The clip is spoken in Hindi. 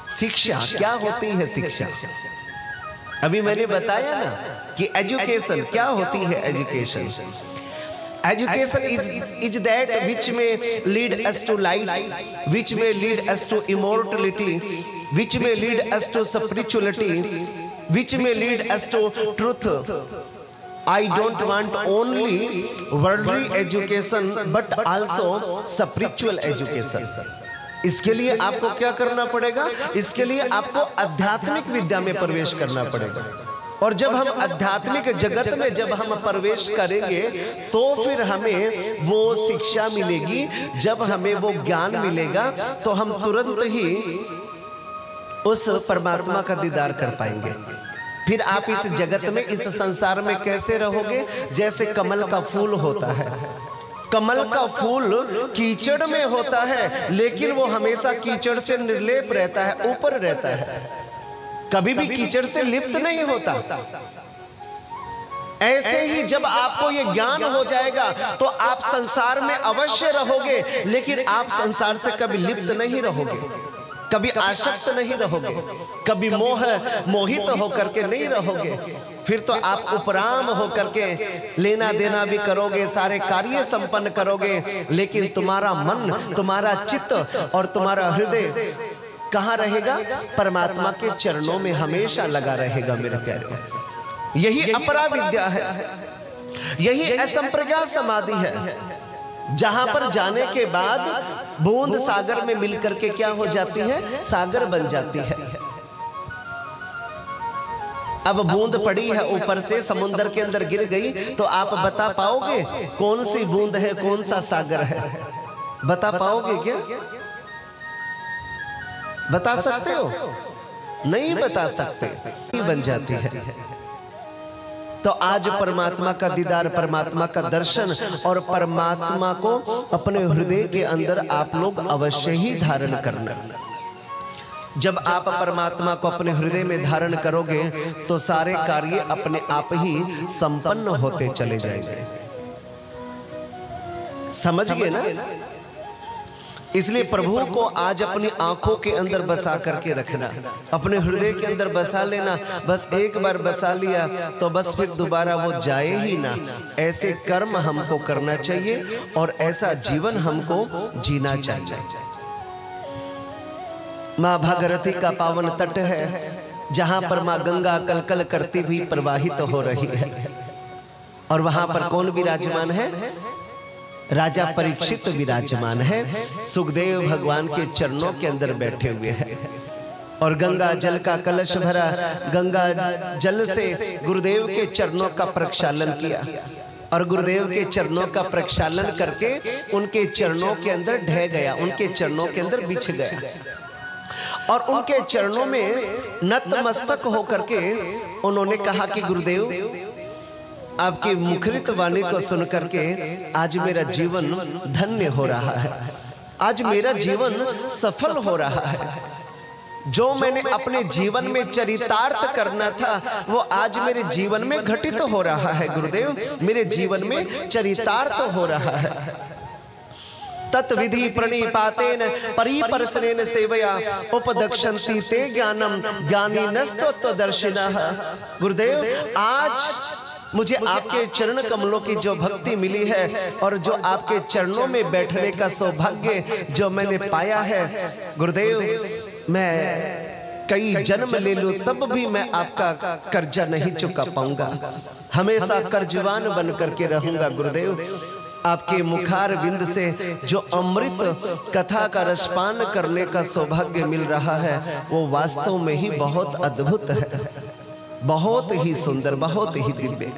शिक्षा क्या होती है? शिक्षा अभी मैंने बताया ना कि एजुकेशन क्या होती है। Education Education is that which may lead us to light, which may lead us to immortality, which may lead us to spirituality, which may lead us to truth. I don't want only worldly education but also spiritual education. इसके लिए आपको क्या करना पड़ेगा? इसके लिए आपको आध्यात्मिक विद्या में प्रवेश करना पड़ेगा। और जब हम आध्यात्मिक जगत में जब हम प्रवेश करेंगे तो फिर हमें वो शिक्षा मिलेगी। जब हमें वो ज्ञान मिलेगा तो हम तुरंत ही उस परमात्मा का दीदार कर पाएंगे। फिर आप इस जगत में, इस संसार में कैसे रहोगे? जैसे कमल का फूल होता है। कमल का फूल कीचड़ में होता है, लेकिन वो हमेशा कीचड़ से निर्लेप रहता है, ऊपर रहता है, कभी भी कीचड़ से लिप्त नहीं होता। ऐसे ही जब आपको ये ज्ञान हो जाएगा तो आप संसार में अवश्य रहोगे, लेकिन आप संसार से कभी लिप्त नहीं रहोगे, कभी आसक्त नहीं रहोगे, कभी मोहित होकर के नहीं रहोगे। फिर तो आप उपराम होकर के लेना देना भी करोगे, सारे कार्य संपन्न करोगे, लेकिन तुम्हारा मन, तुम्हारा चित्त और तुम्हारा हृदय कहाँ रहेगा? परमात्मा के चरणों में हमेशा लगा रहेगा मेरे प्यारे। यही अपरा विद्या है, यही असंप्रज्ञा समाधि है, जहां पर जाने के बाद बूंद सागर में मिलकर के क्या हो जाती है? सागर बन जाती है। अब बूंद पड़ी है ऊपर से, समुद्र के अंदर गिर गई, तो आप बता पाओगे कौन सी बूंद है, कौन सा सागर है? बता पाओगे क्या? बता सकते हो? नहीं बता सकते। बन जाती है। तो आज परमात्मा का दीदार, परमात्मा का दर्शन और परमात्मा को अपने हृदय के अंदर आप लोग अवश्य ही धारण करना। जब आप परमात्मा को अपने हृदय में धारण करोगे तो सारे कार्य अपने आप ही संपन्न होते चले जाएंगे। समझ गए ना? इसलिए प्रभु को आज अपनी आंखों के अंदर बसा करके रखना, अपने हृदय के अंदर बसा लेना। बस एक बार बसा लिया तो बस फिर दोबारा वो जाए ही ना। ऐसे कर्म हमको करना चाहिए और ऐसा जीवन हमको जीना चाहिए। माँ भागीरथी का पावन तट है, जहां पर माँ गंगा कलकल करती हुई प्रवाहित हो रही है। और वहां पर कौन विराजमान है? राजा परीक्षित विराजमान है, सुखदेव भगवान के चरणों के अंदर बैठे हुए हैं। और गंगा जल का कलश भरा, गंगा जल से गुरुदेव के चरणों का प्रक्षालन किया और गुरुदेव के चरणों का प्रक्षालन करके उनके चरणों के अंदर ढह गया, उनके चरणों के अंदर बिछ गया और उनके चरणों में नतमस्तक होकर के उन्होंने कहा कि गुरुदेव, आपकी मुखरित वाणी को सुनकर के आज मेरा जीवन धन्य हो रहा है, आज मेरा जीवन सफल हो रहा है। जो मैंने अपने जीवन में चरितार्थ करना था वो आज मेरे जीवन में घटित हो रहा है। गुरुदेव, मेरे जीवन में चरितार्थ हो रहा है। तत्विधि प्रणिपातेन परिपर्शनेन सेवया उपदक्षन्ति ते ज्ञानम ज्ञानिनस्तत्वदर्शिनः। गुरुदेव, आज मुझे आपके चरण कमलों की जो भक्ति मिली है और जो आपके चरणों में बैठने का सौभाग्य जो मैंने पाया है, गुरुदेव, मैं कई जन्म ले लूं तब भी मैं आपका कर्जा नहीं चुका पाऊंगा, हमेशा कर्जवान बन करके रहूंगा। गुरुदेव, आपके मुखार बिंद से जो अमृत कथा का रसपान करने का सौभाग्य मिल रहा है वो वास्तव में ही बहुत अद्भुत है, बहुत ही सुंदर, बहुत ही दिव्य।